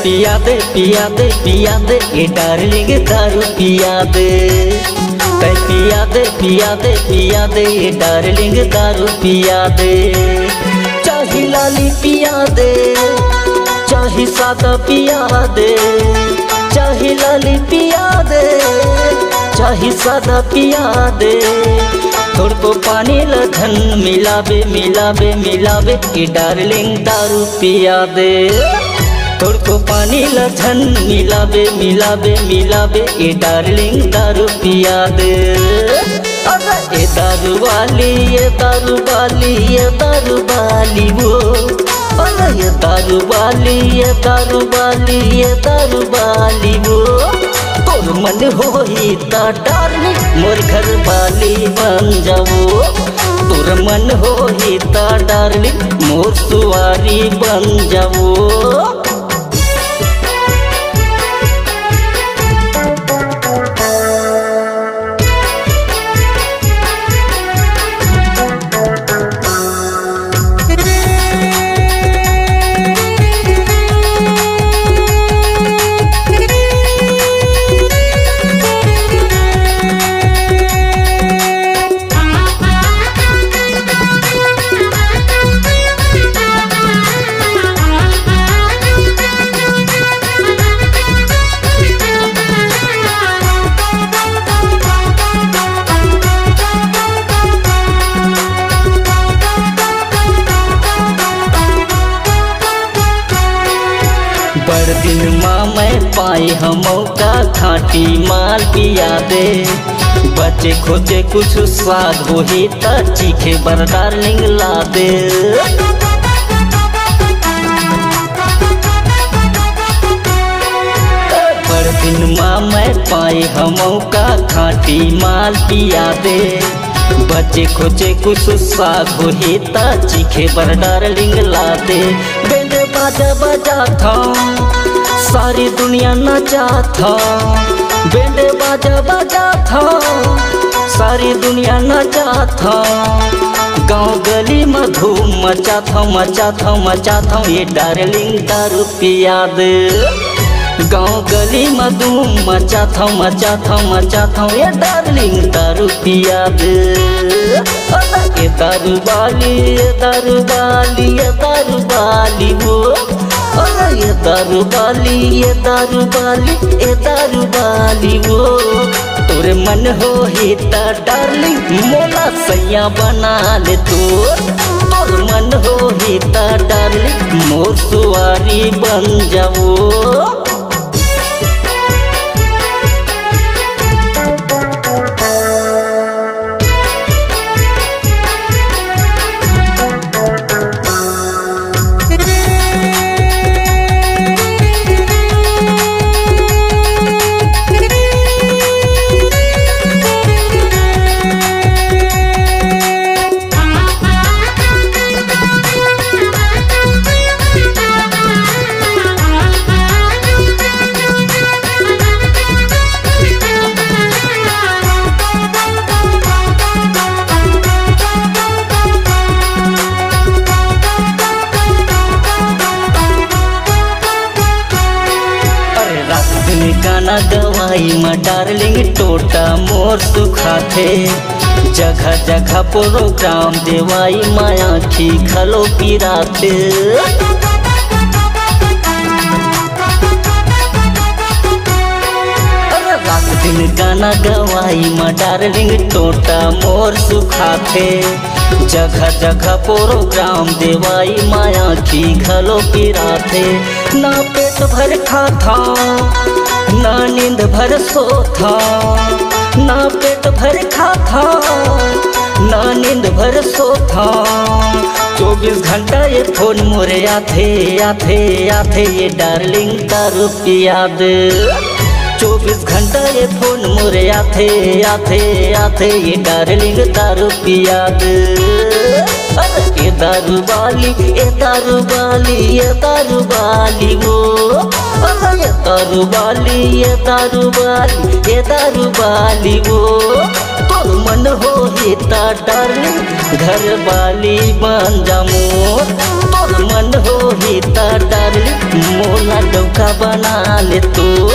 पिया दे पिया दे पिया दे ये डार्लिंग दारू पिया दे। पिया दे पिया दे पिया दे ये डार्लिंग दारू पिया दे। चाहे लाली पिया दे चाहे सादा पिया दे, चाहे लाली पिया दे चाहे सादा पिया दे। थोड़ को पानी लधन मिलावे मिलावे मिलावे ये डार्लिंग दारू पिया दे। थोड़ को पानी लधन मिलावे मिलावे मिलावे ये डार्लिंग दारू पिया दे। ये दारू वाली ये दारू वाली ये दारू वाली वो, ये दारू वाली ये दारू वाली ये दारू वाली वो। तोर मन होई ता डार्लिंग मोर घर वाली बन जाओ। तोर मन होई ता डार्लिंग मोर सुवारी बन जाओ। बड़ दिन माँ मैं पाई हम का खाटी माल पिया दे। बच्चे खोजे कुछ स्वाद हो ही ता चीखे बर डार्लिंग ला दे। बड़ दिन माँ मैं पाई हम का खाटी माल पिया दे। बच्चे खोजे कुछ स्वाद हो ही ता चीखे बर डार्लिंग ला दे। बैंड बाजा बजा था सारी दुनिया नचा था। बैंड बाजा बजा था सारी दुनिया नचा था। गांव गली में धूम मचा था मचा था मचा था ये डार्लिंग दारू पिया दे। गांव गली में धूम मचा था मचा था मचा था ये डार्लिंग दारू पिया दे। ये दारू वाली ये दारू वाली ये दारू वाली वो, ये दारू वाली ये दारू वाली ये दारू वाली वो। तोरे मन हो ही ता डार्लिंग मोला सैया बना ले तू। तोर मन हो ही ता डार्लिंग मोर सुवारी बन जाओ। गाना गवाई में डार्लिंग टोटा मोर सुखाथे। जगह जगह प्रोग्राम देवाई माया खी खलो पिराते। रात दिन गाना गवाई में डार्लिंग टोटा मोर सुखाथे। जगह जगह प्रोग्राम देवाई माया खी खलो पिराते। ना पेट भर खाता ना नींद भर सोता। ना पेट भर खाता ना नींद भर सोता। 24 घंटा ये फोन मोरे आथे आथे आथे ये डार्लिंग दारू पिया दे। 24 घंटा ये फोन मोरे आथे आथे आथे ये डार्लिंग दारू पिया दे। ये दारू वाली ये दारू वाली ये दारू वाली वो, ये दारू वाली ये दारू वाली ये दारू वाली वो। तोर मन हो ही ता डार्लिंग घर वाली बन जा मोर। तोर मन हो ही ता डार्लिंग मोला डौका बना ले तो।